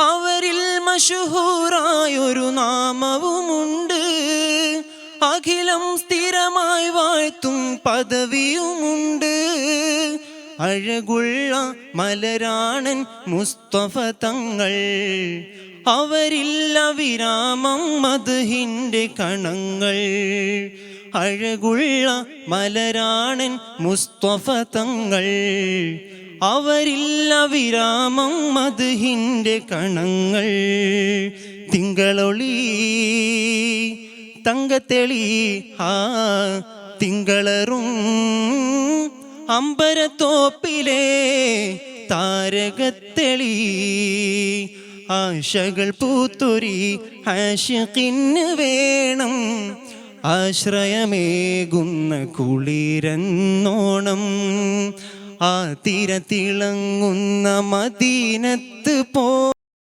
അവരിൽ മശഹൂറായൊരു നാമവുമുണ്ട്. അഖിലം സ്ഥിരമായി വാഴ്ത്തും പദവിയുമുണ്ട്. അഴകുള്ള മലരാണൻ മുസ്തഫ തങ്ങൾ, അവരില്ല വിരാമം മദ്ഹിന്റെ കണങ്ങൾ. അഴകുള്ള മലരാണൻ മുസ്തഫ തങ്ങൾ, അവരില്ല വിരാമം മദ്ഹിന്റെ കണങ്ങൾ. തിങ്കളൊളി തങ്കത്തെളി തിങ്കളറും അമ്പരത്തോപ്പിലെ താരകത്തെളി. ആശകൾ പൂത്തൊരി ആശിഖിന് വേണം, ആശ്രയമേകുന്ന കുളിരന്നോണം. ആ തിര തിളങ്ങുന്ന മദീനത്ത് പോ